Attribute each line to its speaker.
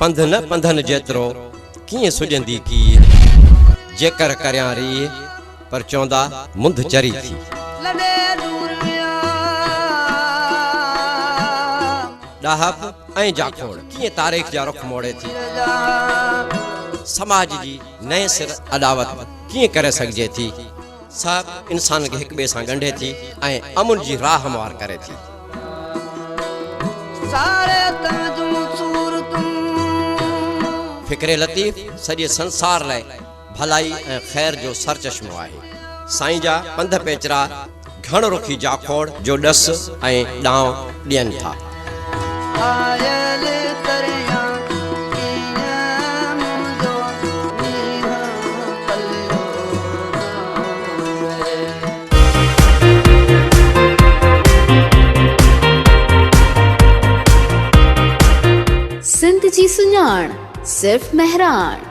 Speaker 1: पंध न पंधन जेतिरो कीअं सुॼंदी की जेकर करियां री पर चवंदा मुंद चरी थी ॾाहब ऐं जाखोड़ कीअं तारीख़ जा रुख मोड़े थी समाज जी नए सिर अदावत कीअं करे सघिजे थी सभु इंसान खे हिक ॿिए सां ॻंढे थी ऐं अमुन जी राह हमवार करे थी फ़िक्रे लतीफ़ सॼे संसार लाइ भलाई ऐं ख़ैर जो सरचश्मो आहे साईं जा पंध पेचरा घण रुखी जाखोड़ जो ॾस ऐं ॾांव ॾियनि था
Speaker 2: सिंध जी सुञाण सिर्फ महराण।